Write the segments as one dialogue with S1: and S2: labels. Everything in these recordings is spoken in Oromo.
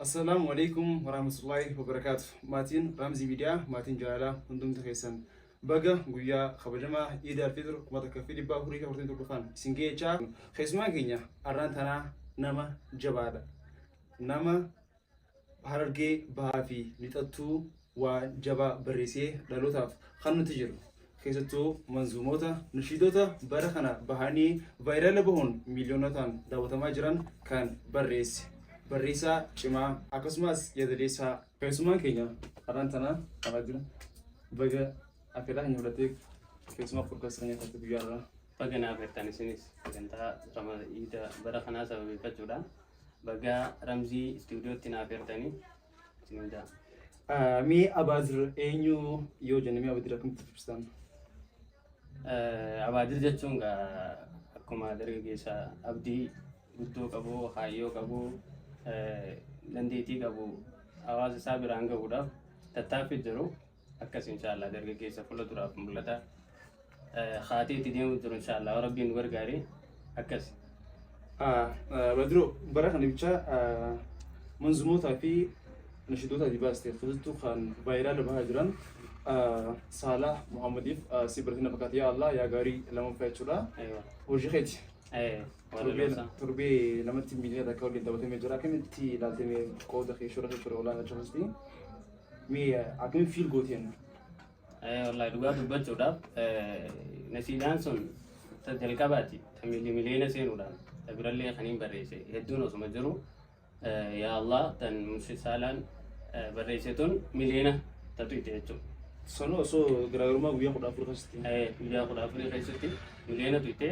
S1: السلام عليكم ورحمة الله وبركاته. ماتين رمزي ميديا ماتين جالا هندوم تخيسن بقى قويا خبرنا إذا الفطر ما تكفي بقى هوريك ورتين تقفان سنجي جا خيسما كينيا أرانتنا نما جبادة نما هرجع بهافي نتأتو وجبا بريسي لالوتاف خلنا تجرو خيستو منظوموتا نشيدوتا برخنا بهاني فيرال بهون مليوناتان دعوة ماجران كان بريسي بريسا شما أكسماس يدريسا كيسمان كينيا أرانتنا أبادنا بقى أكيدا هنيولتك كيسما فرقسنا يفتبيارا
S2: Pagana bertani sinis, paganta sama ida barakana sama bipacura, baga Ramzi studio tina bertani, sininda.
S1: مي أبادر إنيو يوجن مي أبادر كم تفسدان
S2: Abadir jechunga akkuma dargaggeessa abdii guddoo qabu, hayyoo qabu, dandeettii qabu, hawaasa isaa biraan gahuudhaaf tattaaffii jiru akkas inshallah dargaggeessa fuulduraaf mul'ata. خاتي تدين ودر إن شاء الله وربي نور قاري أكس
S1: بدرو برا خلينا بتشا منظومة في نشيدوتا دي باستي خذتو خان فايرال بهاجران صالح محمديف سيبرتنا فقط يا الله يا قاري لما فاتشولا
S2: أيوة
S1: وجهتي
S2: ولا
S1: تربي لما تميلي هذا كول اللي دبته مجرا كم تي لازم كود خي شورة ولا جهازتي مي أكمل فيل قوتين
S2: والله دوغا دبچوداف نسيدان سون تدلكاباتي تميلي ملينا سينودان تبرلي خنين بريسي هدون اسما جرو يا الله تن مسسالان بريسيتون ملينا تتويتيچو
S1: سنو سو غراغرما ويا خدا فرخستي
S2: ويا خدا فرخستي ملينا تويتي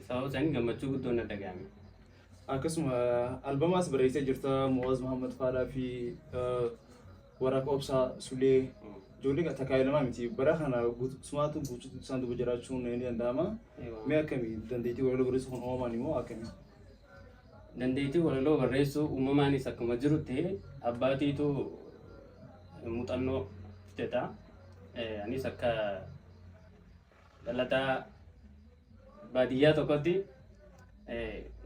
S2: سبب سن گمچو گدون دگامي
S1: أقسم ألبوماس بريسي جرتا موز محمد فارا في وراك أبسا سولي جولي كتكايل ما متي برا سماتو بوجود ساندو بجراتشون نيني عندما ما كمي دنديتي ولا بريس هون أمامي مو أكمي
S2: دنديتي ولا لو بريسو أمامي سكما جروتي أباتي تو متأنو تتا يعني سكا دلتا بادية تقدي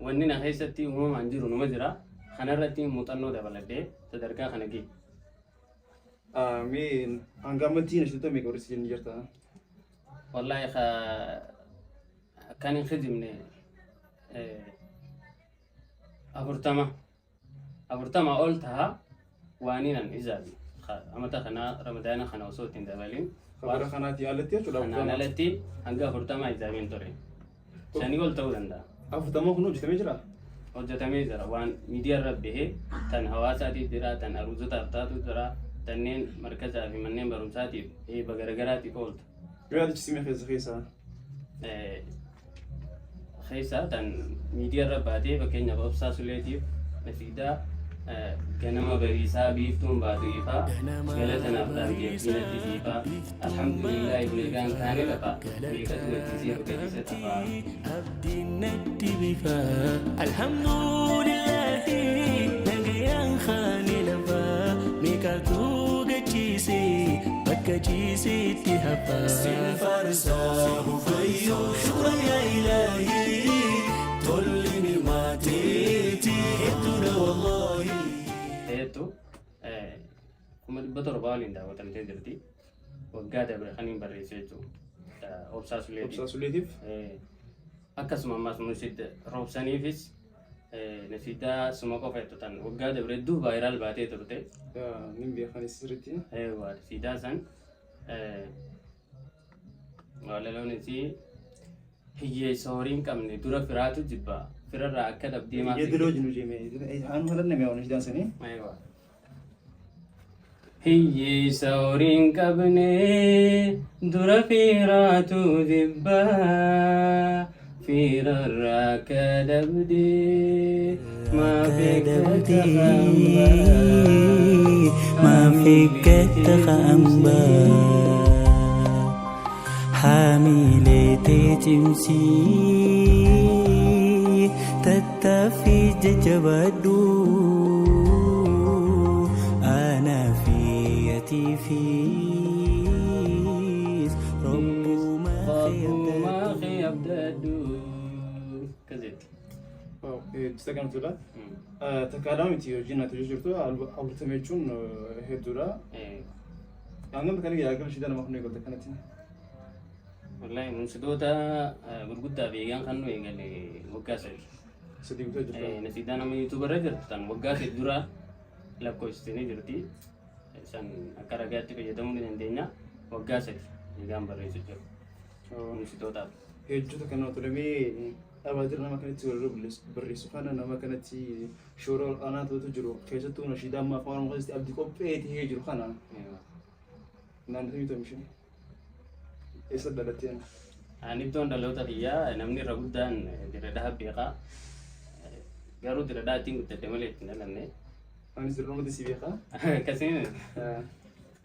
S2: وننا هيستي أمام أنجرو نمجرا خنرتي متأنو دبلتي تدركا خنقي
S1: مين أنغامتي نشوتها ميكورسي نجرتا
S2: والله كان يخدمني أبرتما قلتها وانينا إزابي أما تخنا رمضان خنا وصوت دبلين
S1: خبر خناتي علتي ولا
S2: أنا علتي أنغا أبرتما إزابين توري سني قلت أولندا
S1: أبرتما خنو جت مجرا
S2: وجت مجرا وان ميديا ربه تن حواساتي درا تن أروزة أبتاتو درا تنين مركز في منين برمساتي إيه بقرقراتي قلت
S1: يا هذا تسمي خيسة
S2: خيسة تن ميديا رباتي بكينا بابسا سوليتيف نسيدا كنما بريسا بيفتون باتويفا سكالتنا أبدان جيبين التسيفا الحمد لله بلغان كان لفا بيكتو التسيف كتسة تفا
S3: أبدي ندي بفا الحمد لله نغيان خاني لفا ميكاتو جيسي بكا جيسي تهفا استغفار صاحو فيو شكرا يا إلهي توليني ما تيتي هدونا والله
S2: هيتو كما بطر بالين دا وطن تدرتي وقادة برخانين بريسيتو أبسا
S1: سوليتيف
S2: أكس ماماس منشد روبسانيفيس نسيدا سماكو فيتوتان وقادة بردو فايرال باتي ترتي
S1: نمبي خاني سرتي
S2: أيوة سيدا سن ولا لو نسي هي سورين كم ندورة فراتو جبا فرار راكد أبدي ما
S1: يدلو جنو جيمي أنا هذا نمي أونش دانسني
S2: أيوة هي سورين كم ندورة فراتو جبا فرار راكد أبدي ما فيك
S3: ما فيك تخامبا حاملتي تمسي تتفي ججبادو أنا فيتي فيس ربو ما خيب دادو
S2: كذلك
S1: hedduu kanatudha. Takkaadhaa miti hojiin ati jirtu afurtamii jechuun hedduudha. Hangam kan yaaqan shida nama kun eegalte kanatti.
S2: Wallahi munsidoota gurguddaa fi eegaan kan nu eegale waggaa sadii.
S1: Sadii guutuu jirtu.
S2: Nasiidaan amma yuutuubarra jirtu tan waggaa sadii dura lakkoofsitanii jirti. San akka ragaatti fayyadamuu ni dandeenya. Waggaa sadii eegaan barreessu jiru. Munsitootaaf.
S1: Hedduuta kana tulamee abaadir nama kanatti walirra barreessu kana nama kanatti shoora ol'aanaa ta'utu jiru. Keessattuu nashiidaa amma afaan oromoo keessatti abdii qophee ta'ee jiru kana. Naannoo miidhama ishee. Eessa dhalattee?
S2: Ani iddoon dhaloota biyyaa namni irra guddaan diradhaa beekaa. Garuu diradhaa ittiin guddate malee ittiin dhalanne.
S1: Anis dirqama si beekaa?
S2: Akkasiin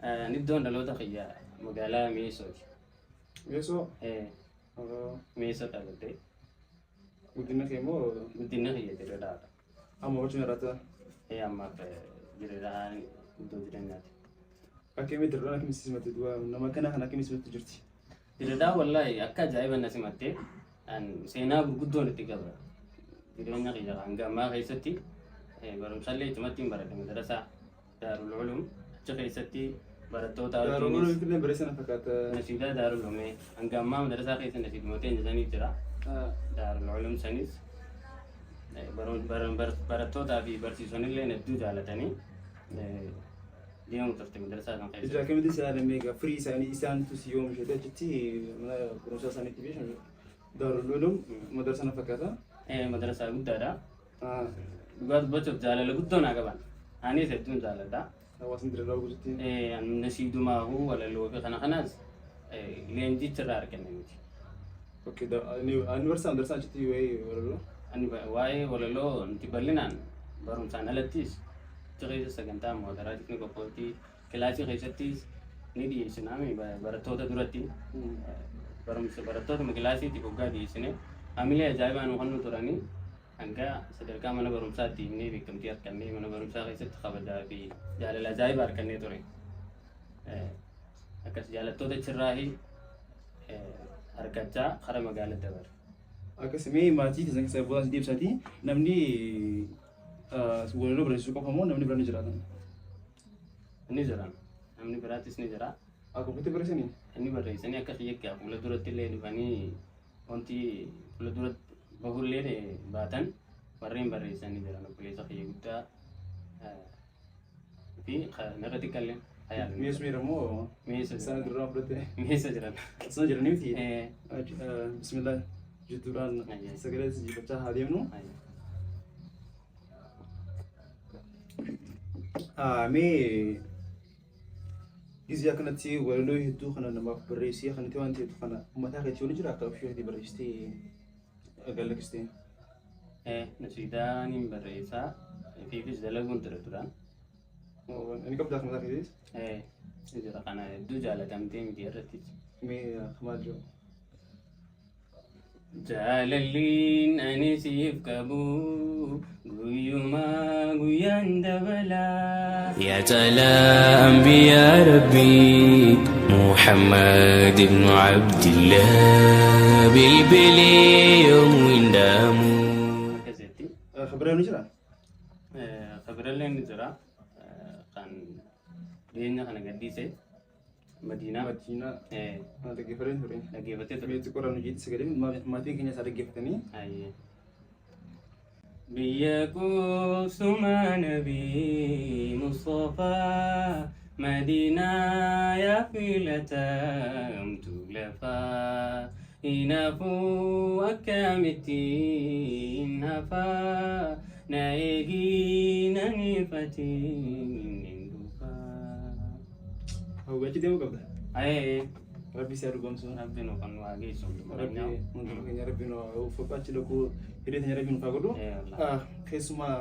S2: ani iddoon dhaloota biyyaa magaalaa Mi'eessooti.
S1: Mi'eessoo?
S2: Mi'eessoo dhaladhee.
S1: Guddina kee moo?
S2: Guddina kiyya diradhaadha.
S1: Amma wajjin irratti?
S2: Ammaaf diradhaa iddoo jireenyaati.
S1: Akkamitti dirqama akkamitti simatti nama kana akkamitti simatti jirti?
S2: Diradhaa wallahi akka ajaa'iba na simattee seenaa gurguddoon itti qaba. Jireenya kiyya hanga ammaa keessatti barumsallee ittumatti hin baradhe madrasaa Daarul Ulum achi keessatti barattoota
S1: Daarul Ulum fillee bareessana fakkaata.
S2: Nasiidaa Daarul Ulum hanga ammaa madrasaa keessa nasiidumotee injisanii jira. Daarul Ulum sanis barattootaa fi barsiisonillee hedduu jaalatanii deemu turte madrasaa kan keessa.
S1: Ija akkamitti isaan egaa firii isaanii isaantu si oomishate achitti mana barumsaa isaaniitti beekan Daarul Ulum madrasaa na fakkaata.
S2: Madrasaa guddaadha. Dhugaa dubbachuuf jaalala guddoo naa qaban. Anis hedduun jaaladha.
S1: Hawaasni dirraa guututti.
S2: Nasiidumaahu walaloo fi kana kanas leenjicha arganne miti.
S1: Okey, ani madrasaa achitti walaloo.
S2: Ani waa'ee walaloo nuti bal'inaan barumsaan alattis keessa sagantaa mootaraatiif ni qophooti. Kilaasii keessattis ni dhiyeessinaami barattoota duratti. Barattoota kilaasiitiif waggaa dhiyeessine hamilee ajaa'ibaa nu kan nu turanii hanga sadarkaa mana barumsaatti himnee beekamtii argannee mana barumsaa keessatti kabajaa fi jaalala ajaa'ibaa argannee ture. Akkas jaalattoota achirraahi argachaa karaa magaalaa dabarre.
S1: Akkasumee maatii keessan keessa bu'aa deebisaatii namni walaloo barreessuu qofa moo namni biraan ni jiraatan?
S2: Ni jiran. Namni biraattis ni jira.
S1: Akkamitti barreessanii?
S2: Inni barreessanii akka xiyyeeqqaa fuula duratti illee dhufanii wanti fuula duratti bahullee baatan warreen barreessanii jiran obboleessa kiyya guddaa fi narratti qallee hayyaadha.
S1: Mi'eessu jedhamoo?
S2: Mi'eessa
S1: Isaan duraan fudhatte?
S2: Mi'eessa jiran.
S1: Isaan jiranii miti? Bismillah jidduudhaan sagalee jibachaa haa deemnu. Mee gizii akkanatti walaloo hedduu kana namaaf barreessee kanatti waan ta'eef kana mataa keetti waliin jira akka ofii barreessitee galaksitee.
S2: Nasiidaan hin barreessaa fiifis dalaguun ture duraan.
S1: Inni qabdaa akka mataa keetiis?
S2: Jira kana hedduu jaalatamtee miti irrattis.
S1: Mee maal jiru?
S2: Jaalalliin ani siif qabu guyyumaa guyyaan dabalaa.
S3: يا تلا أنبياء ربي محمد بن عبد الله بالبلي يوم وندامو.
S1: خبرها ni jira?
S2: Khibirallee ni jira. Kan dhiyeenya kana gadhiise Madiinaa.
S1: Madiinaa. Dhaggeeffatee ture.
S2: Dhaggeeffatee ture.
S1: Beektu qoraan hojii itti sagalee maatiin keenya isaa dhaggeeffatanii.
S2: Biyya kusuma Nabii Mustafaa Madiinaa yaa filatamtu lafaa inaafuu akkamittiin hafaa na eegii na nifatiin dhufaa.
S1: Hawwachi deemuu qabda. Rabbi si argamsu.
S2: Rabbi nu kan waa geessu.
S1: Rabbi untuk keenya Rabbi nu uffachi lakkuu hidheetanya Rabbi nu faa godhu. Keessumaa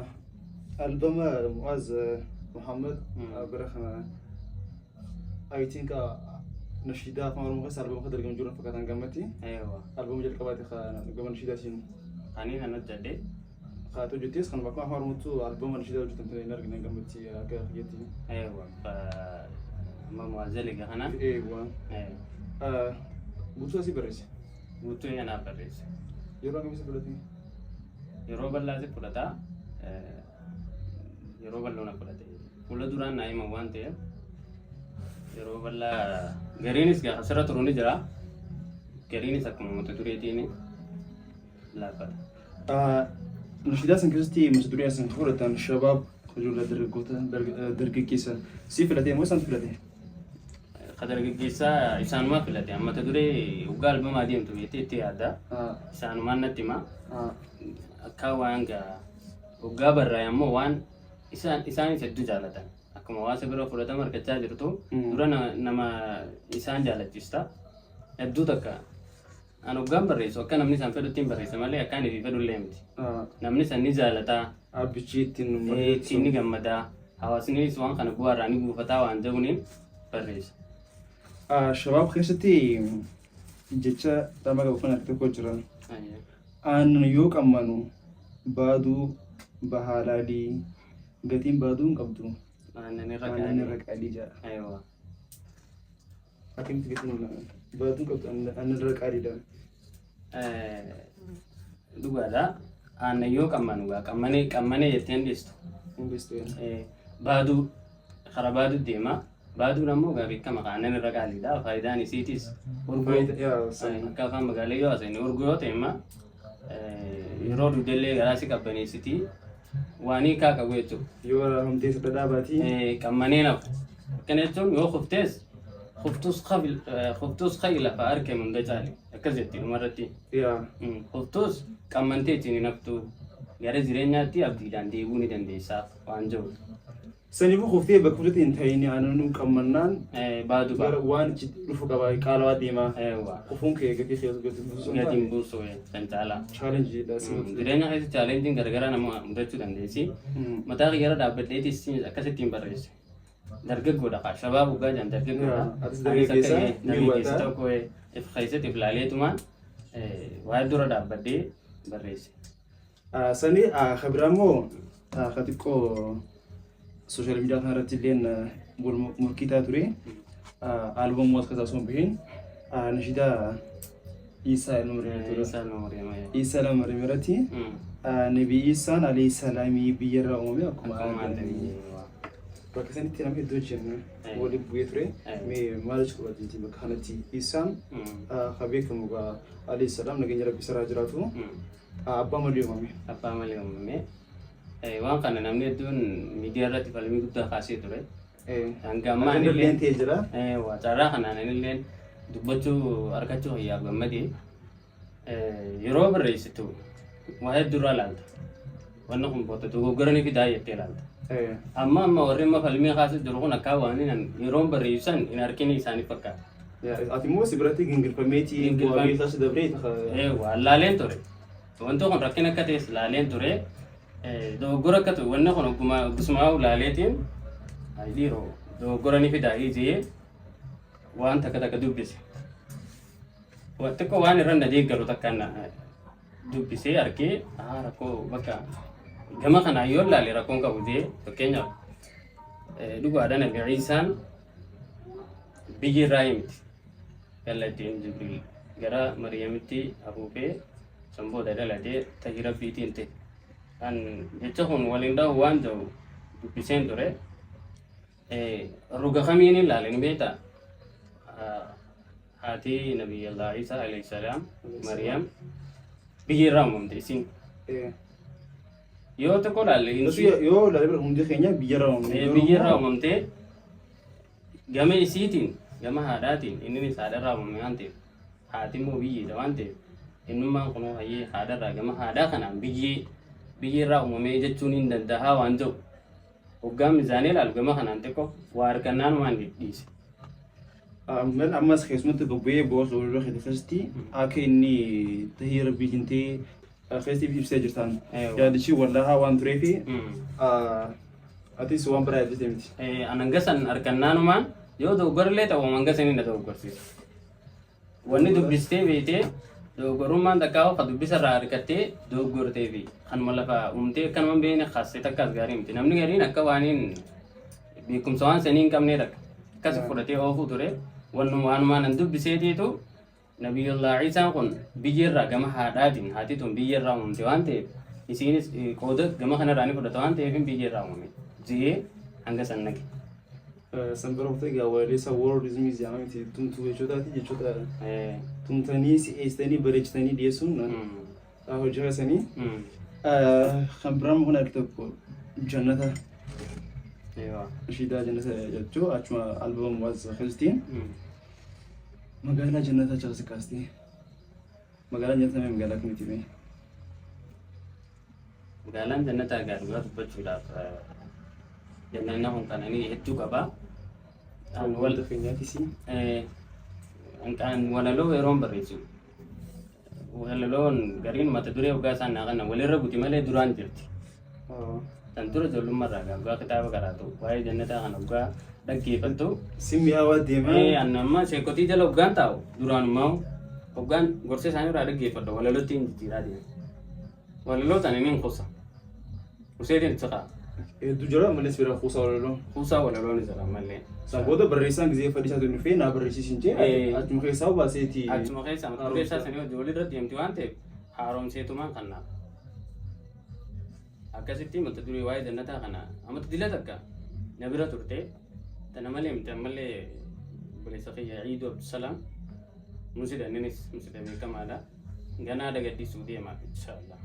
S1: albama Mu'aaz Muhammad bira kana I think nashiidaa afaan Oromoo keessa albama kan dargamu jiru fakkaatan gammatti. Albama jalqabaati gama nashiidaa siin.
S2: Ani kan hojjedhe.
S1: Kaatu hojjettees kan bakka afaan Oromootu albama nashiidaa hojjetamte hin argine gammatti akka hojjetti.
S2: Mu'aazali kana.
S1: Guutuu asii barreesse.
S2: Guutuu yana barreesse.
S1: Yeroo akkamii fudhate?
S2: yeroo bal'aati fudhata yeroo bal'oona fudhate fuula duraan naa hima waan ta'eef yeroo bal'aa gariinis gaafa sirra turu ni jira gariinis akkuma mata dureetiin laafadha.
S1: Nashiidaa san keessatti mata duree san fudhatan shabaab ijoollee dargaggeessa si filatee moo isaan filate?
S2: Dargaggeessaa isaanumaa filate mata duree waggaa albamaa deemtu beektee itti yaadda isaanumaan natti hima akka waan waggaa barraa ammoo waan isaanis hedduu jaalatan akkuma hawaasa bira fudhatama argachaa jirtu dura nama isaan jaalachiista hedduu takka an waggaan barreessu akka namni isaan fedhutti hin barreessa malee akka ani fedhullee miti namni isaan ni jaalataa
S1: abbichi
S2: ittiin ni gammadaa hawaasnis waan kana bu'aarraa ni buufataa waan ta'uuniin barreessa.
S1: Shabaab keessatti jecha dhama qabu kan akka tokko jira. Aannan yoo qammanu baaduu bahaalaalii gatiin baaduu hin qabdu.
S2: Aannan
S1: irra qaalii jira. Akkamitti gatiin baaduu qabdu aannan irra qaaliidha.
S2: Dhugaadha. Aannan yoo qammanu qammanee jetteen dhiistu. Baaduu karaa baaduu deema. Baaduu ammoo beekama aannan irra qaaliidha. Faayidaan isiitis urgoo akka afaan magaalaa yoo haasa'e urgoo yoo ta'e immoo yeroo duddellee garaa si qabbaneessiti waanii kaa qabu jechuudha.
S1: Yoo hamtee sadda dhaabaati.
S2: Qammanee nafu. Akkana jechuun yoo kuftees kuftus qayi lafa argame hunda caali akkas jetti dhumarratti. Kuftus qammantee ittiin naftu gara jireenyaatti abdiidhaan deebuu ni dandeessaaf waan jiru.
S1: Saniifuu kuftee bakka fudhate hin ta'in aannan qammannaan
S2: baaduu
S1: waan dhufu qaba qaalawaa deemaa. Kufuun kee
S2: gatiin buusuu kan caalaa.
S1: Chaalenjiidha.
S2: Jireenya keessa chaalenjiin garagaraa nama mudachuu dandeessi. Mataa kiyyaara dhaabbadheetis akkasitti hin barreesse. Dargaggoodha kaa shabaab ugaa jiran dargaggoodha. Dargaggeessa tokko if keessatti if laaleetumaan waa'ee dura dhaabbadhee barreesse.
S1: Sanii kabiraammoo ka xiqqoo social media kanarratti illeen murkiitaa ture albamuu as keessaa osoo hin bahin nashiidaa Isaa ilma Maryam irratti Nabii Isaan alayhi salaamii biyyarraa uumame akkuma bakka sanitti nama hedduu jennu waliin bu'ee ture maal jechuudha jechuudha bakka kanatti Isaan kan beekamu alayhi salaam nageenya rabbi isaarraa jiraatu abbaa malee uumame. Waan kana namni hedduun miidiyaa irratti falmii guddaa kaasee ture. Hanga ammaa illee ta'ee jira.
S2: Carraa kanaan illee dubbachuu argachuu hiyyaa gammadee yeroo barreessitu waa hedduurraa ilaalta. Wanna kun boota dogoggoranii fidaa jettee ilaalta. Amma warri amma falmii kaasee jiru kun akka waan yeroo barreessan hin argine isaaniif fakkaata.
S1: Ati immoo si biratti gingilfameetii bu'aa beektaas dabree
S2: waan laaleen ture. Wanti kun rakkina akka ta'es laaleen ture. Dogoggora akka ta'u wanna kun oggusmaa laaleetiin dhiiroo dogoggora ni fidaa ijee waan takka dubbise. Xiqqoo waan irra na deeggaru takka dubbisee argee rakkoo bakka gama kanaa yoo ilaale rakkoon qabu jee fakkeenyaaf dhugaadha Nabii Isaan biyya irraa himti kallattiin Jibriil gara Maryamitti afuufee sanboota dhalatee tahii rabbiitiin ta'e. Kan jecha kun waliin dhahu waan ta'u dubbiseen ture ruga kamiin ilaale ni beektaa haati Nabiyyallaa Isaa alayhi salaam Maryam biyya irraa uumamte isin yoo tokko ilaalle
S1: yoo ilaalle hundi keenya biyya
S2: irraa uumamte gama isiitiin gama haadhaatiin innis haadharraa uumame waan ta'eef haati immoo biyyeedha waan ta'eef innummaan kunoo hayyee haadharraa gama haadhaa kanaan biyya irraa uumamee jechuun hin danda'a waan ta'u hoggaan miizaanii ilaalu gama kanaan xiqqoo waa harkannaan waan dhiise.
S1: Ammas keessumatti bobba'ee boos ooluu keessatti akka inni tahii rabbiitiin ta'ee keessatti ibsee jirtan yaadichi wallahaa waan tureefi atis waan biraa yaadate miti.
S2: Anangasan harkannaanumaan yoo dogoggorallee ta'u anangasan inni dogoggorsiisa. Wanni dubbistee beetee dogoggorummaan takkaa ka dubbisarraa harkattee dogoggortee fi kanuma lafa uumtee akkanuma beekne kaasee takka as gaarii miti. Namni gariin akka waaniin beekumsa waan sanii hin qabnee takka akkas fudhatee oofuu ture. Wanumaan an dubbiseetiitu Nabiyyallaa Isaan kun biyya irraa gama haadhaatiin haati tun biyya irraa uumamte waan ta'eef isinis qooda gama kanarraa ni fudhata waan ta'eef biyya irraa uumame ji'ee hanga san naqe.
S1: Sanbara murtee gaa waleessa worldizimii jedhamti tumtuu jechotaati jechoota tumtanii si'eessitanii bareechitanii dhiyeessuun hojii keessanii kan biraan kun adda tokko jannata shiidaa jannata jechuu achuma albama waas keessattiin magaalaa jannata chaas kaasti magaalaa jannata magaalaa kamitti mee
S2: magaalaan jannataa gaariidhaa dubbachuudhaaf jannanna kun kananii hedduu qabaa.
S1: wal feenyaatis
S2: Kan walaloo yeroon barreessu walaloon gariin mata duree waggaa isaan naaqanna walirra buti malee duraan jirti. Tan dura ijoollummaarraa waggaa kitaaba karaatu waa'ee jannataa kan waggaa dhaggeeffattu
S1: simmi hawaa deemaa
S2: annamma sheekotii jala waggaan taa'u duraanumaa waggaan gorsa isaanii irraa dhaggeeffadhu walalootti hin jijjiiraa deema. Walaloo tan inni hin kuusa. Kuseetiin saqa.
S1: hedduu jira malees bira kuusaa walaloo.
S2: Kuusaa walaloon isa malee.
S1: Saboota barreessaan gisee fadhiisaa tuni fee naa barreessisin jee achuma keessaa baaseeti.
S2: Achuma keessaa mata duree isaa sanii hojii walirra deemti waan ta'eef haaromseetumaan kan naaf. Akkasitti mata duree waa'ee jannataa kana amma dila takka na bira turte tana malee miti ammallee obboleessa kiyya Ciiduu Abdusalaam musida innis musida beekamaadha. Ganaa dagaddiisuu deema inshaallah.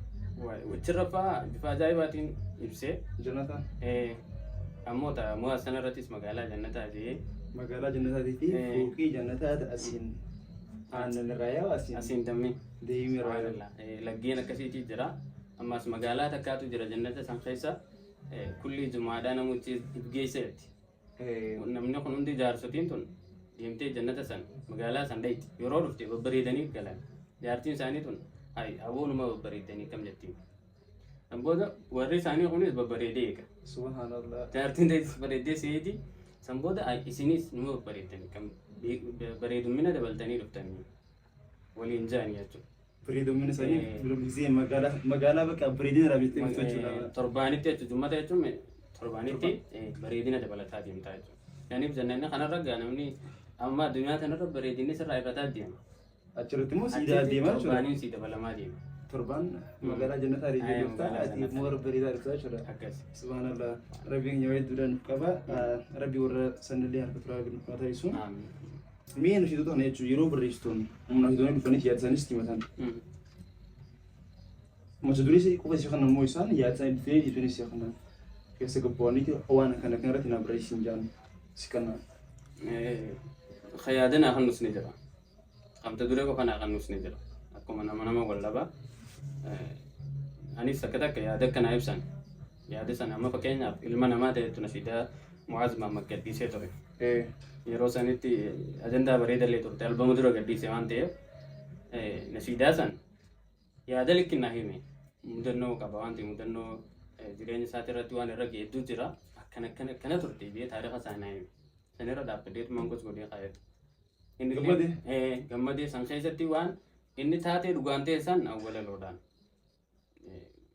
S2: Wachirra fa'aa bifa ajaa'ibaatiin ibsee
S1: Jannata.
S2: ammoo mo'a sanarrattis magaalaa jannataa jee
S1: Magaalaa jannataatii fi fooqii jannataa asiin aannan irraa yaa'u
S2: asiin dammi
S1: deemee irraa yaa'u.
S2: laggeen akkasiitii jira. Ammas magaalaa takkaatu jira jannata san keessa kulli jumaadhaa namooti geesseetti. Namni kun hundi jaarsotiin tun deemtee jannata san magaalaa san dhayti yeroo dhufte babbareedanii galan jaartiin isaanii tun aboonuma babbareedanii kam jettiin. Booda warri isaanii kunis babbareedee eega.
S1: Subhanallah.
S2: Jaartiin ta'es bareeddee seeti san booda isinis numa babbareedanii kam bareedumina dabaltanii dhuftanii waliin ja'anii jechuudha.
S1: Bareedumina isaanii gisee magaalaa bakka bareedina irraa bittee jechuudha.
S2: Torbaanitti jechuudha jummata jechuun torbaanitti bareedina dabalataa deemtaa jechuudha. Yaaniif jannanni kanarra gaa namni amma addunyaa kanarra bareedinni sirraa irrataa deema.
S1: Achirratti immoo siidaa deemaa jechuudha.
S2: Torbaaniin sii dabalamaa deema.
S1: Torban magaalaa jannataa riijee dhuftaa ati moora bareedaa dhuftaa jechuudha.
S2: Akkas.
S1: Subhanallah. Rabbiin nyaawee duudhaan qaba. Rabbi warra sanillee harka turaa haa ta'isu. Mi'a nushitoota kana jechuun yeroo barreessitoon humna hitoonni dhufaniif yaada isaaniis himatan. Mata duree qofa ishee kana immoo isaan yaada isaanii dhufee dhiibanii ishee kana keessa gabbaawaniiti waan kana kanarratti na barreessin jaan si kana.
S2: Khayaadan akan nus ni jira. Mata duree qofa akan nus ni jira. Akkuma nama wallaba. Anis akka takka yaada kana ibsan. Yaada sana amma fakkeenyaaf ilma namaa ta'etu nasiidaa Mu'aaz Mahammad gadhiisee ture. Yeroo sanitti ajandaa bareedallee turte albama dura gadhiise waan ta'eef nasiidaa san yaada likkinnaa hime mudannoo qaba waan ta'eef mudannoo jireenya isaati irratti waan irra geedduu jira akkana turte biyya taarifa isaanii hime sanirra dhaabbadeetu mangos godhee kaayatu. Gammadee san keessatti waan inni taatee dhugaan ta'e san awwalaloodhaan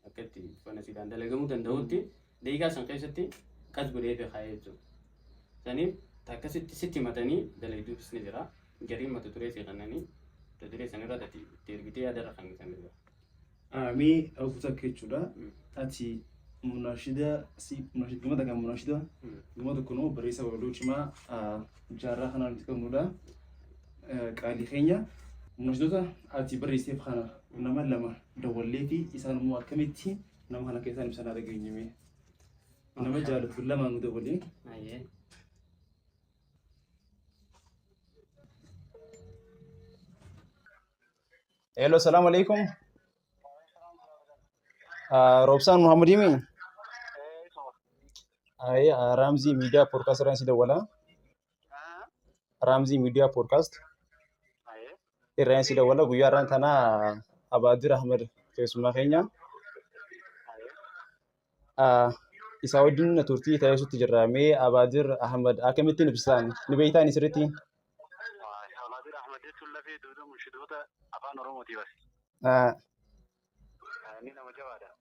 S2: akkatti nasiidaan dalagamuu danda'utti deegaa san keessatti kas godhee kaayee jechuudha. Saniif akkasitti sitti himatanii dalaguufis ni jira. Gariin mata duree seeqannanii mata duree sanirra itti ergitee yaadarra kan isaan jira.
S1: Mee kutaa jechuudha. Ati munashida gamata kan munashida gamata kun barreessa waloo cimaa jaarraa kanaan itti qabnudha. Qaalii keenya munashidoota ati barreesseef kana nama lama dawwallee fi isaan immoo akkamitti nama kana keessaan ibsanaa dhageenyame. Nama jaalatu lama nu dawwalee. Hello, assalamu alaikum. Robsan Muhammad Yemi. Ramzi Media Podcast ran si dawala. Ramzi Media Podcast. Irran si dawala guyyaa ran kana Abadir Ahmed keessummaa keenya. Isa wajjin na turtii taasisuutti jirra. Mee Abadir Ahmed akkamittiin ibsitan? Ni beektaa ni sirriitti?
S4: Abadir Ahmed jechuun lafee duudaa mushidoota afaan Oromooti bas. Ni nama jabaadha.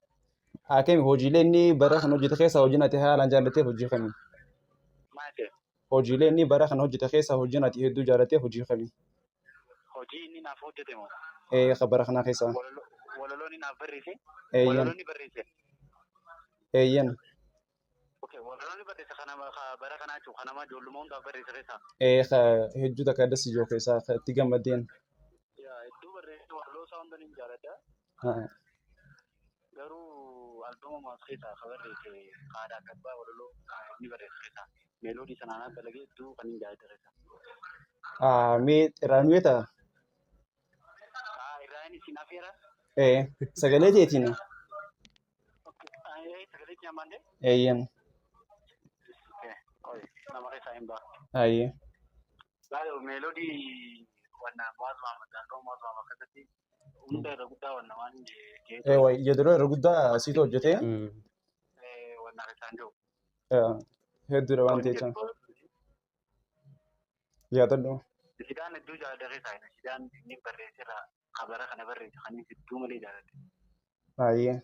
S1: Akkami hojiilee inni bara kana hojjete keessa hojiin ati haalaan jaallatteef hojii kami?
S4: Maal
S1: hojiilee inni bara kana hojjete keessa hojiin ati hedduu jaallatteef hojii kami?
S4: hojii inni naaf hojjete moo?
S1: Bara kana keessa.
S4: walaloo ni naaf barreesse.
S1: Eeyyan.
S4: Walaloo ni barreesse.
S1: Eeyyan.
S4: Okay, walaloo ni barreesse kana bara kanaa jechuun kanama ijoollummaa hundaaf barreesse keessaa.
S1: Hedduu takka adda si jiru keessaa itti gammaddeen.
S4: Hedduu barreesse walaloo isaa hunda ni jaalladha. Garuu albama maas keessaa kan barreesse aadaa kabbaa walaloo ni barreesse keessaa. Meeloodii sanaanaa dalagee hedduu kan hin jaalladhe keessaa.
S1: Mee irraan weeta?
S4: Irraan isin afeera.
S1: Sagalee teetiin.
S4: Sagalee kiyaan baandee.
S1: Eeyyan.
S4: Nama keessaa hin ba'a.
S1: Ayyee.
S4: Laalo meelodii wanna maasuma daandoo maasuma akkasatti hunda irra guddaa wanna waan
S1: Jedhuroo irra guddaa asiitu hojjetee.
S4: Wanna keessaan jiru.
S1: Hedduudha waan ta'eef. Yaadadhu.
S4: Sidaan hedduu jaalladha keessaa sidaan inni barreessira kabara kana barreessa kan inni hedduu malee jaalladha.
S1: Ayyee.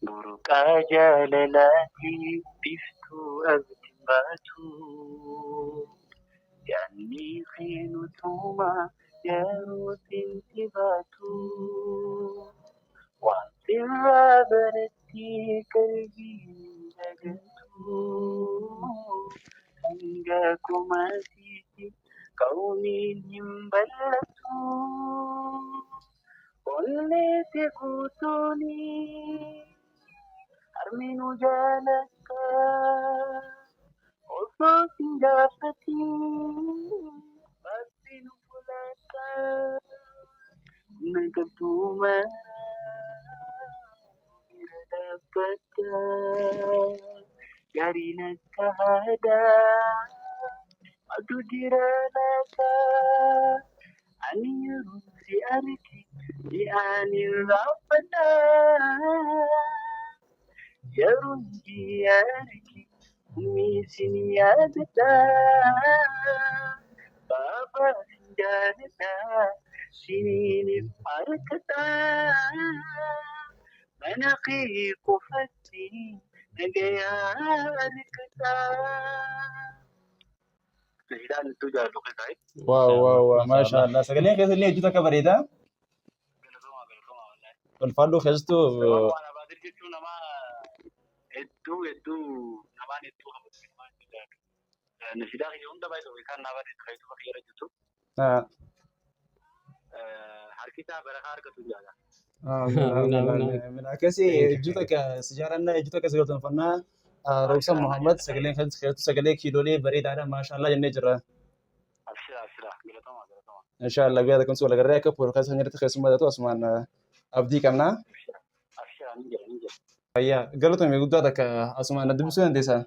S4: Burqaa jaalalaatii biftuu abdii baatu yaanni seenu tuuma yeroo sinti baatu waan sirraa baratti qalbii dagantu hanga kumaatiitti qawmiin hin bal'atu olleete guutuunii. Arminu jalaka, osoo sinjafati, basinu fulaka, nagabduma, iradapata, yarina kahada, adudiranaka, aniru si arki, di anil rafada. Yarunji yarki misini yadda baba sinjadda sinini arkata manaqi kufati nagaya arkata. Sidaan itu jalan luka saya.
S1: Wow, masya Allah. Sagalee keessa illee hojii takka bareeda. Ulfaadhu keessattuu.
S4: Hedduu namaan hedduu qabatu namaan jiraatu. Nasidaa kiyya hunda baay'ee kan nama fayyadu bakka jira jirtu. Harki isaa barakaa argatu jaala.
S1: Akkasii hojii takka sijaarannaa hojii takka sagaltamfannaa Roobsan Muhammad sagaleen keessattuu sagalee kiiloolee bareedaadha maasha Allah jennee jirra.
S4: Abshira galatama.
S1: Inshaallah guyyaa takka wal agarree akka poodkaastii irratti keessummaa taatu asumaan abdii qabnaa.
S4: Abshira ni jira.
S1: Ayyaa galatoomi guddaa takka asumaan na dubbisuu dandeessaa?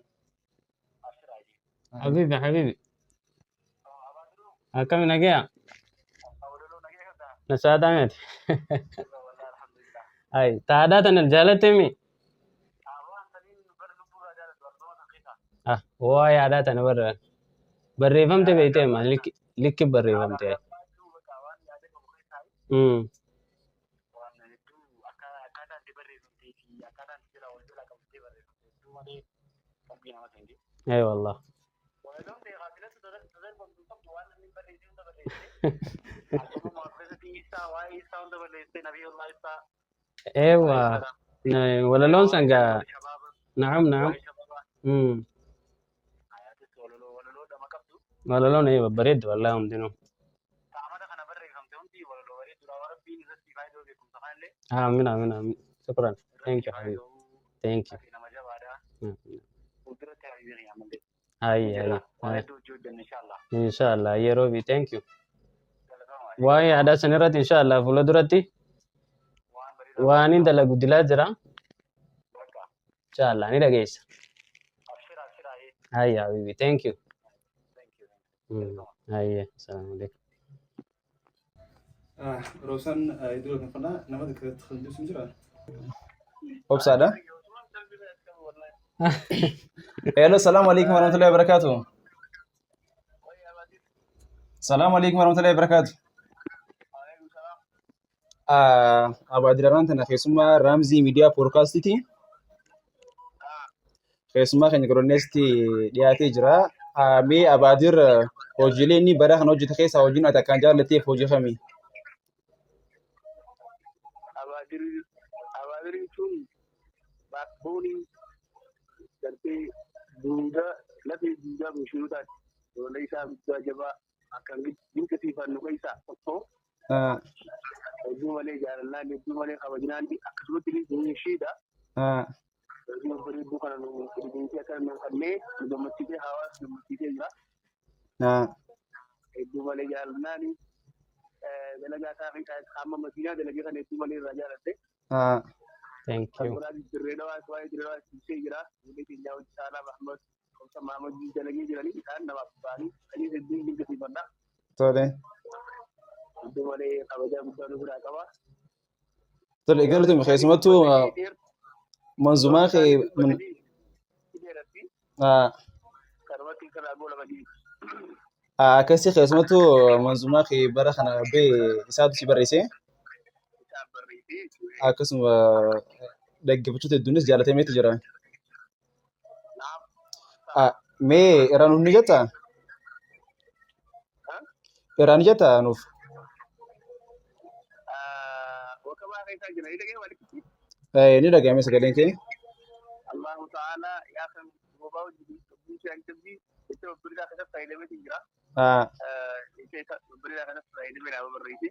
S2: Habibi. Akkami nagaya? Nasaadhaa miti. Ay, taadaa tana jaalattemi? Waa'ee aadaa tana barreeffamte beektee maal likki barreeffamte? اي والله ايوه ولا لون سانجا نعم ولا لون ايوه بريد والله عندنا امين شكرا ثانك يو حبيبي ثانك يو اي ان شاء الله يا روبي ثانك يو واي ada sanirratti insha Allah fuula duratti waan hin dalagu dilaa jira insha Allah ni dhageessa ayya habibi thank you ayya assalamu alaikum
S1: Roobsan iddoo kanfannaa nama takka khalduusin jira obsaadha hello assalamu alaikum warahmatullahi wabarakatuh assalamu alaikum warahmatullahi wabarakatuh Abaadiraan tana keessummaa Raamzii Miidiyaa Poodkaastiti. Keessummaa keenya Giroonneesti dhiyaatee jira. Mee Abaadir hojiilee inni bara kana hojjete keessaa hojiin ati akkaan jaallatteef hojii kamii?
S4: Abadirin sun backbone darbe duuda lafi duuda bishuutaan wala isaa guddaa jabaa akkan dinqisiifannu keessaa tokko hedduu malee jaalannaan hedduu malee kabajnaan akkasumatti bishiidha. Hedduu bareedduu kana nu fidinsi akka nu kannee nu gammachiisee hawaasa gammachiisee jira. Hedduu malee jaalannaan dalagaa isaa fi hamma makiinaa dalagee kan hedduu malee irraa jaaladhe.
S2: Thank you.
S4: Kan dirree dhawaas waa'ee dirree dhawaas ibsee jira. Fuulee keenyaa hojii Saalaa Mahmud Komsa Mahmud dalagee jiranii isaan namaaf ba'anii kanii hedduu dinqisiifadha.
S1: Tole.
S4: Hedduu malee kabajaa guddaa nu biraa qaba.
S1: Tole galatoomii keessumattuu manzumaa kee
S4: Karumatti karaa boola badii.
S1: akkasii keessumattuu manzumaa kee bara kana bee isaatu si barreesse.
S4: Isaan barreessee
S1: Akkasuma dhaggeeffattoota hedduunis jaallatameetu jira. Mee irraan nuuf ni jettaa? Irraan ni jettaa nuuf?
S4: Wakabaa keessaa jira. Ni dhagee walitti.
S1: Ni dhagahame sagaleen kee.
S4: Allahu ta'ala yaa kan bobaa hojii bulchaan jabbii itti obbiriidhaa keessatti fayyadamee jira. Itti obbiriidhaa keessatti fayyadamee nama barreesse.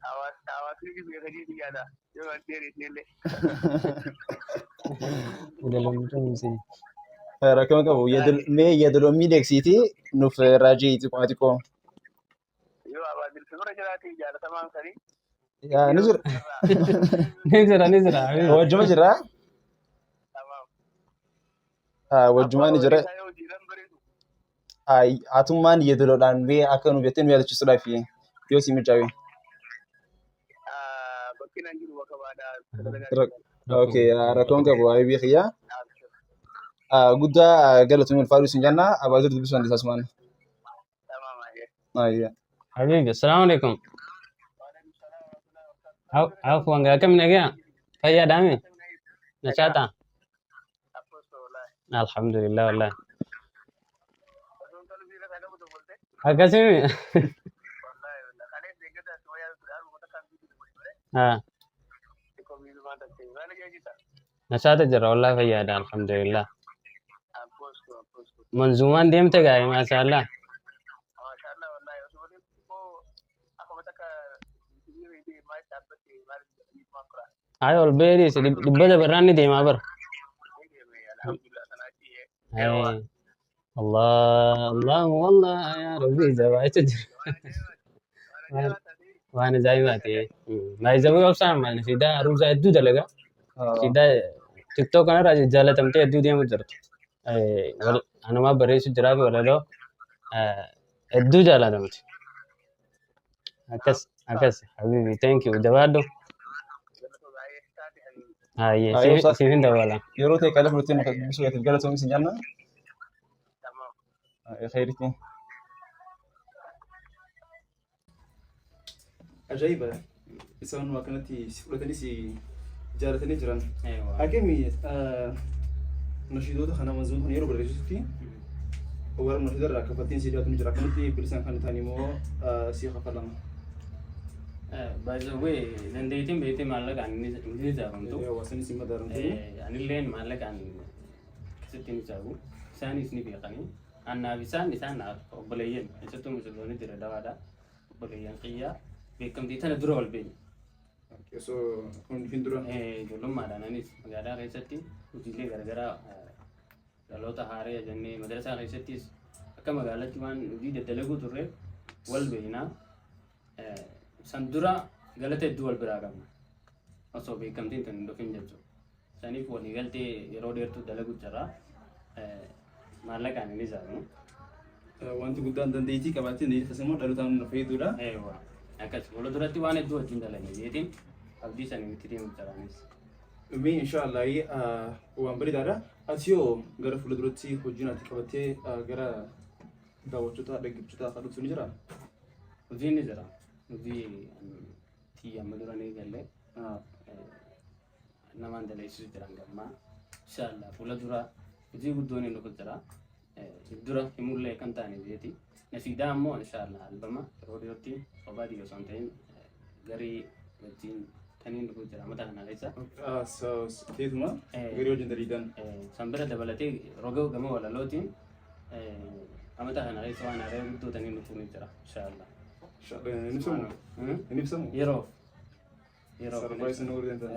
S4: Hawaasni biyya sadii yaada yoo waan dheereessee illee.
S1: Rakkama qabu. Mee yaadaloomii deeksiitii nuuf raajii xiqqoo xiqqoo.
S4: Yoo abaadir sirra jiraatee jaalatamaan sanii.
S1: Ni jira.
S2: Ni jira.
S1: Wajjuma jira. Wajjumaa ni jira. Hatummaan yaadaloodhaan mee akka nu beektee nu yaadachiisuudhaaf yoo si mijaa'e.
S4: Bakkinaan jiru wakabaadhaa.
S1: Okay, rakkoon qabu waa'ee beekiyyaa. Guddaa galatoomii ulfaadhu isin jennaa. Abaadir dubbisuu dandeessaa asumaan.
S2: Habibi, assalamu alaikum. Afwan ga kam ne gaya? Kayya dame? Na chata? Alhamdulillah wallahi. Akasimi? Na chata jira wallahi fayyada alhamdulillah. Manzumaan deemte gaarii masha Allah. Ayo olbeeri si dibbata birraan ni deemaa bar. Allah wallah ya rabbi jabaacha jira. Waan ajaa'ibaati. Maayizamuu obsaan maal siidaa arumsa hedduu dalaga. Siidaa TikTok kanarraa jaalatamtee hedduu deemu jirti. Anumaa barreessu jiraa fi walaloo hedduu jaalatamti. Akkas habibi thank you jabaadhu. Siifin dabala.
S1: Yeroo ta'e qalaf nuti nuti dubbisuu yaadatu galatoomii isin jennaa. Khayritti. Ajaa'iba! Isaan waa kanatti si fudhatanii si jaalatanii jiran. Hakeemi nashiidota kana manzuun kun yeroo barreessutti warra nashiidarraa kafattiin si dhiyaatu ni jira. Akkanatti bilisaan kan ta'an immoo si kafalama.
S2: By the way, dandeettiin beektee maallaqaan ni jaafamtu.
S1: Hawaasni si madaalamtu.
S2: Anilleen maallaqaan keessatti ni jaafu. Isaanis ni beekanii. Annaaf isaan obboleeyyan keessattuu musulmoonni jira dawaadha. Obboleeyyan qiyyaa beekamtii tana dura ol beekne.
S1: Osoo hundin dura.
S2: Ijoollummaadhaan anis magaalaa keessatti hojiilee garaagaraa dhaloota haaraa jennee madrasaa keessattis akka magaalaatti waan hojii daddalaguu turre wal beeknaa. San dura galata hedduu wal biraa qabna. Osoo beekamtiin kan hin dhufin jechuudha. Saniif waliigaltee yeroo dheertuu dalaguu jirra. Maallaqaan inni jaamu.
S1: Wanti guddaan dandeettii qabaatee ni taasifamu dhalootaan nu fayyadudha.
S2: Akkas fuula duratti waan hedduu wajjin dalagee jeetiin abdii sanii itti deemu jiraanis.
S1: Mee inshaallah waan bareedaadha. Ati yoo gara fuula duratti hojiin ati qabattee gara daawwattoota dhaggeeffattoota akka dhuftu ni jiraa?
S2: Hojiin ni jira. Hojii xiyya amma duranii galee namaan daleessisu jiran gammaa. Inshaallah fuula dura hojii guddoon hin dhufu jira. Dura himullee kan taane jeeti. Nasiidaa ammoo inshaallah albama yeroo dhiyootti sobaa dhiyoo osoo hin ta'in garii wajjin kaniin dhufuu jira amata kana keessa.
S1: Teetuma garii wajjin daliidan.
S2: Sanbira dabalatee roga gama walalootiin amata kana keessa waan haaree guddoo taniin dhufuu ni jira inshaallah.
S1: Inni ibsamu?
S2: Yeroo.
S1: Sarbaayis nu waliin ta'an.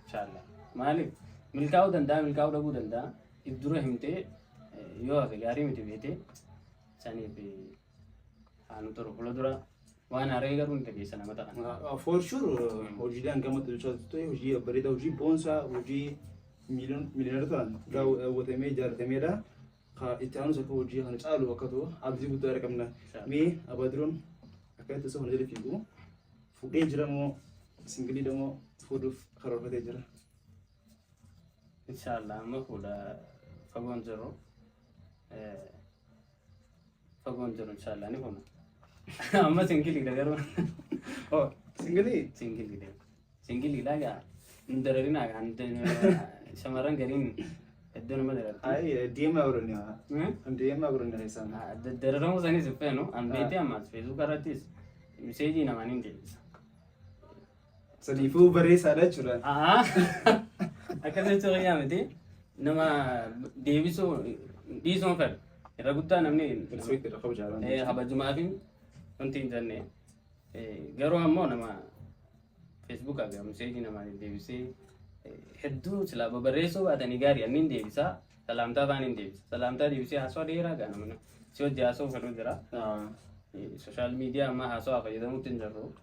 S2: Inshaallah. Maaliif milkaa'uu danda'a milkaa'uu dhabuu danda'a if dura himtee yoo hafe gaarii miti beetee saniif haanu turu fuula dura waan haaree garuu ni dhageessa nama ta'an.
S1: For sure hojiileen gama ta'e hojii bareedaa hojii boonsaa hojii miiliyoonota ta'an daawwatamee ijaaratameedha. Itti aanus akka hojii kana caalu akka ta'u abdii guddaa qabna. Mee abadiroon akka itti isa hojii fiigu fuudhee jira moo singilii moo fuudhuuf karoorfatee jira?
S2: Inshaallah amma fuudha fagoon jiru inshaallah ni fuuna. Amma singiliidha garuu.
S1: Oh singilii?
S2: Singiliidha gaa hin dararinaa gaa shamarran gariin hedduu nama dararti.
S1: Ay deemaa godhanii isaan.
S2: Dararamu sanis feenu an beetee ammas feesbuuk irrattis miseejii namaan hin deebisa.
S1: Saniifuu bareesaadha jechuudha.
S2: Akkas jechuun yaa miti nama deebisuu dhiisuun fedha. Irra guddaa namni habajumaa fi wanti hin jenne. Garuu ammoo nama feesbuuk agaa miseejii namaan deebisee hedduu silaa babarreessuu baatanii gaarii ani hin deebisaa salaamtaa baan hin deebisa. Salaamtaa deebisee haasawaa dheeraa gaa namni si hojii haasawuu fedhuu jira. Sooshaal miidiyaa ammaa haasawaa fayyadamuutti hin jirru.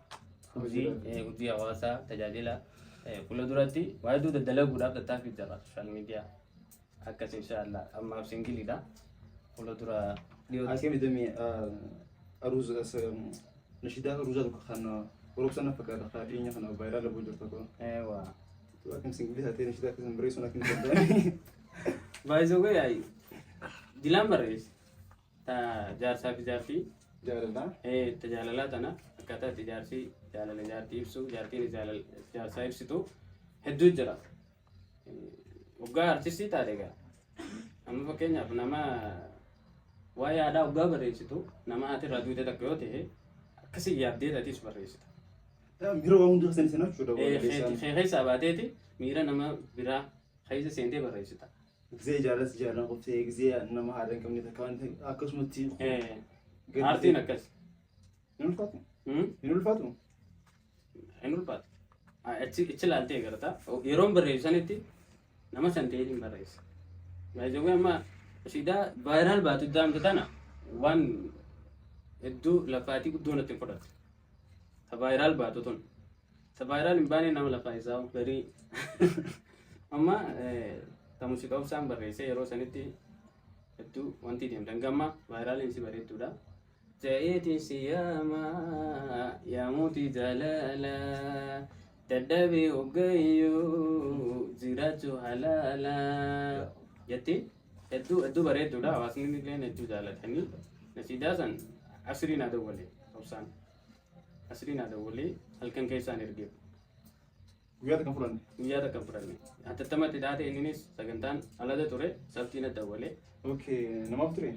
S2: Hojii hawaasaa tajaajila fuula duratti waa hedduu daldalaguudhaaf tattaaffii jira sooshaal miidiyaa akkas inshaallah ammaaf singiliidha fuula dura dhiyootti.
S1: Akkami damee nashidaa aruuzaa tokko kan Oromoon fakkaata kan dhiyeenya kana vaayiraal lafoo jirtu tokko.
S2: Waa.
S1: Akkam singilii taatee nashidaa akkasuma bareessuun akka hin danda'amne.
S2: Baay'isoo gaarii dilaan barreessi jaarsaa fi jaartii.
S1: Jaalalaa?
S2: Tajaalalaa tana akkaataa itti jaarsi jaalala jaartii ibsu jaartiin jaarsaa ibsitu hedduu jira. Waggaa artistii taate egaa amma fakkeenyaaf nama waa'ee aadaa waggaa barreessitu nama ati irraa duute takka yoo ta'e akkasii yaaddee atiis barreessita.
S1: Miira waa hundi keessan isin jechuudha.
S2: Keessaa baateeti miira nama biraa keessa seentee barreessita.
S1: Gizee jaalas jaalan qoftee gizee nama haadha hin qabne takka waan ta'e akkasumatti.
S2: Artiin akkas.
S1: Hin ulfaatu? Hin ulfaatu?
S2: Hin ulfaatu. Ichi laaltee garta yeroon barreessanitti nama san ta'ee hin barreessa. Baay'ee amma siidaa vaayiraal baatu daamte tana waan hedduu lafaatii guddoo natti fudhate. Ta vaayiraal baatu tun. Ta vaayiraal hin baane nama lafaa isaa garii. Amma ta muuziqaa ibsaan barreessee yeroo sanitti hedduu wanti deemtan gamma vaayiraaliin si bareedduudha. جايتي سياما يا موتي جلالا تدبي وقيو زيراتو حلالا جتي ادو بريدو لا واسنين لين ادو جالتني نسيداسن عشرين ادولي اوسان 20 ادولي هل كان كيسان يرجع
S1: Guyyaa kan furanne.
S2: Guyyaa kan furanne. Atatamatti daate innis sagantaan alada ture sabtiin adawwale.
S1: Okay, namaaf ture?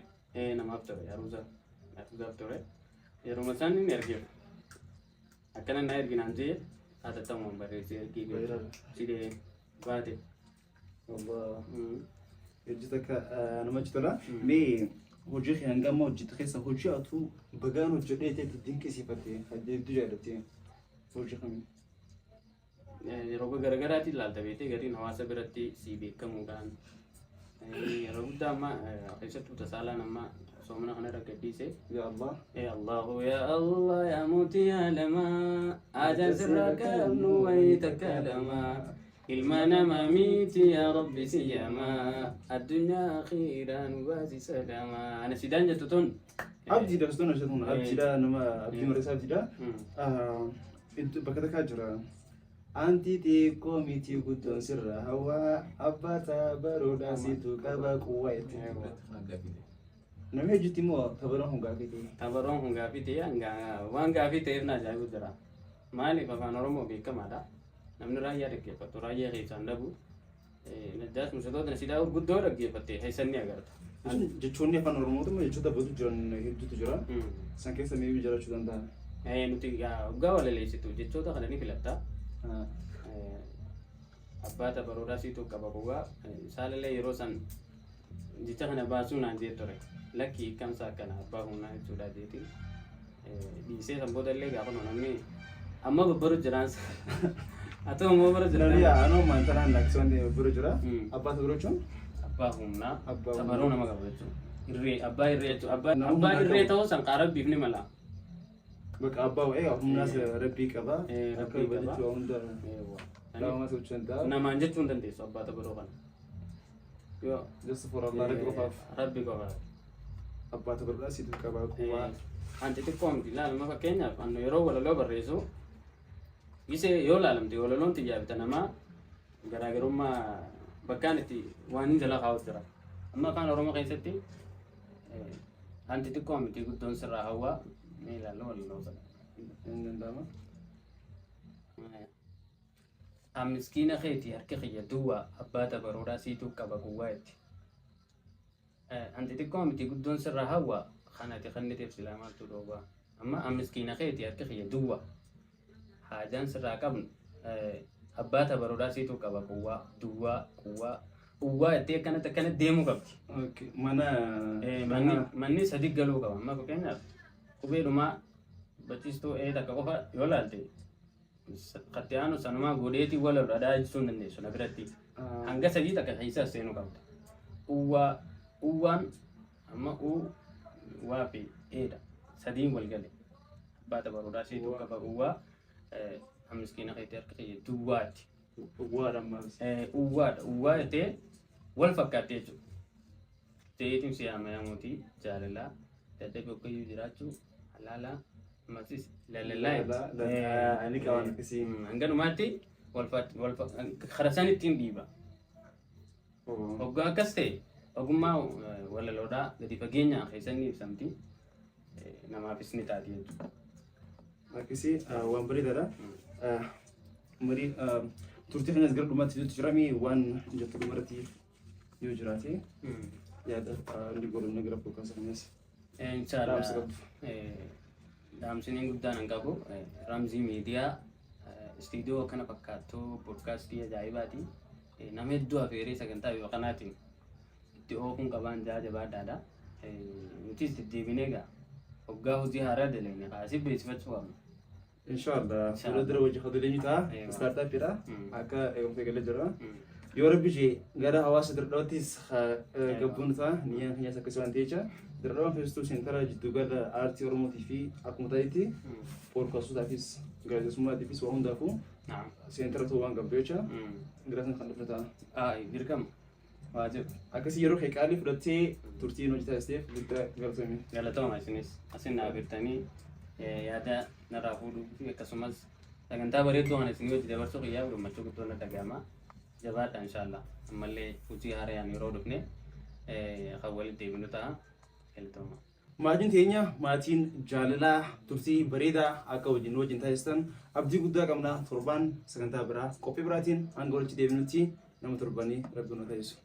S2: Namaaf ture Yaruzaaf ture. Yeroo masaan inni ergeera. Akkana na erginaan jee atatamuun barreessee ergee sidee baate.
S1: Hojii akka namatti tola. Mee hojii kan gama hojjetu keessa hojii atu bagaan hojjedhee ta'e dinqisiifattee hedduu jaalattee hojii kamii?
S2: Yeroo garagaraatti ilaalta beekte gariin hawaasa biratti si beekamuudhaan yeroo guddaa amma keessattuu tasaalaan amma soomana kana irra gadhiise
S1: Yaa Allah.
S2: Ya Allah ya muti ya lama ajaan sirraa qabnu wayii takka lama ilma nama miti ya rabbi siyama addunyaa akhiiraan waasi salama ana sidaan jettu tun
S1: Abdii dabstoon hojjetuun abdiidha nama abdii marisaa abdiidha. Bakka takkaa jira. Anti xiqqoo miti guddoon sirra hawaa abbata baroodhaa situ qaba quwwaa itti. Namni hojjetti immoo tabaroon hun gaafite.
S2: Tabaroon hun gaafite waan gaafiteef na ajaa'ibu jira. Maaliif afaan Oromoo beekamaadha. Namni raayyaa dhaggeeffatu raayyaa keessaan dhabu. Najjaas musatoota sidaa guddoo dhaggeeffatte heessan ni agarta.
S1: Jechoonni afaan Oromootu jechoota baay'eetu jiran hedduutu jira. Isaan keessa meebii jiraachuu danda'a.
S2: Nuti waggaa walaleessitu jechoota kana ni filatta. Abbaa tabaroodhaa siituu qaba kuwaa saalallee yeroo san jecha kana baasuu naan jee ture lakkii kamsa akkana abbaa humnaa jechuudha jeeti dhiisee san booda illee gaafa namni amma babbaru jiraan atoo ammoo bara jiraan
S1: anoo maantanaan laksoon babbaru jira abbaa tabaroo jechuun
S2: abbaa humnaa tabaroo nama qaba jechuudha irree abbaa irree jechuudha abbaa irree ta'uu san qaarabbiif ni mala
S1: bakka abbaa wa'ee humnaas rabbii qaba akka jechuudha hunda Lama sochanta.
S2: Namaan jechuun dandeessu abbaa tabaroo kana.
S1: Yoo just for Allah rabbi qofaaf.
S2: Rabbi qofaaf.
S1: Abbaa tabaroodhaa siitu qaba kuwaa.
S2: Anti xiqqoo miti ilaalama fakkeenyaaf annu yeroo walaloo barreessu gisee yoo ilaalamte walaloon xiyyaafita namaa garaagarummaa bakkaan itti waan hin jala kaa'utu jira. Amma afaan Oromoo keessatti anti xiqqoo miti guddoon sirraa hawwaa ni ilaalla walaloo sana.
S1: Hin danda'ama.
S2: Miskiina keeti harka kiyya duwwaa abbaa tabaroodhaa siituu qaba kuwwaa itti. Anti xiqqoo miti guddoon sirraa hawwaa kanati kanniteef silaa maaltu dhoowwaa. Amma miskiina keeti harka kiyya duwwaa haajaan sirraa qabnu abbaa tabaroodhaa siituu qaba kuwwaa duwwaa kuwwaa uwwaa itti akkana deemuu qabdi. Manni sadi galuu qaba. Amma fakkeenyaaf qubeedhumaa bacistuu takka qofa yoo laalte Katiyaanu sanumaa godheetii wal irraa jechuun dandeessu na biratti hanga sadii takka keessaa seenuu qabda. Uwwaan amma uwwaa fi eedha sadiin wal gale abbaa tabaroodhaa siituu qaba uwwaa miskiina keetii harka kiyya duwwaatti. Uwwaa jettee wal fakkaattee jechuudha. Ta'eetiin siyaamayamuutii jaalalaa dadhabee okkayyuu jiraachuu halaalaa. Masis lalala
S1: ani kawan kisi
S2: hanganumaatti kharasan ittiin dhiiba oggaa akkas ta'e ogummaa walaloodhaa gadi fageenya keessanii ibsamti namaafis ni taati jechuudha.
S1: Akkasi waan bareedaadha. Marii turtii keenyas gara dhumaatti jirutti jirami waan jettu dhumarratti yoo jiraate yaada inni godhannee gara fookaasa keenyas.
S2: Inshallah. Dhaamsiniin guddaan hin qabu Ramzii miidiyaa istiidiyoo kana fakkaattuu poodkaastii ajaa'ibaati. Nama hedduu afeeree sagantaa yoo kanaatiin itti oofuun qabaan jaajabaadhaadha. Nutis deddeebinee egaa hoggaa hojii haaraa dalagne kaasii beeksifachuu qabna.
S1: Inshallah fuuldura hojii hojii ta'a startup-dha akka eegumsa galee jira. Yoo rabbi ishee gara hawaasa Dirreedhaattis gabbuun ta'a niyyaan keenyas akkasii waan ta'eecha. Dirreedhaan feestuu seentara jiddu gala aartii Oromootii fi akkuma ta'etti poodkaastotaafis gaazexeessummaatiifis waa hundaafuu seentara ta'uu waan qabdu jecha gara sana kan dhufne ta'a.
S2: Dirqama.
S1: Akkasii yeroo qaalii fudhattee turtiin hojii taasisteef guddaa galatoomi.
S2: Galatooma isinis asin naafirtanii yaada narraa fuudhuu fi akkasumas sagantaa bareedduu kana isin hojii dabarsuu qiyyaa gammachuu guddoo na dhaga'ama. Jabaadha inshallah ammallee hojii haaraan yeroo dhufne kan walitti deebinu ta'a. Galatooma.
S1: Maatiin teenya maatiin jaalalaa turtii bareedaa akka wajjin taasistan abdii guddaa qabna. Torbaan sagantaa biraa qophii biraatiin hanga walitti deebinutti nama torbanii rabbi nu taasisu.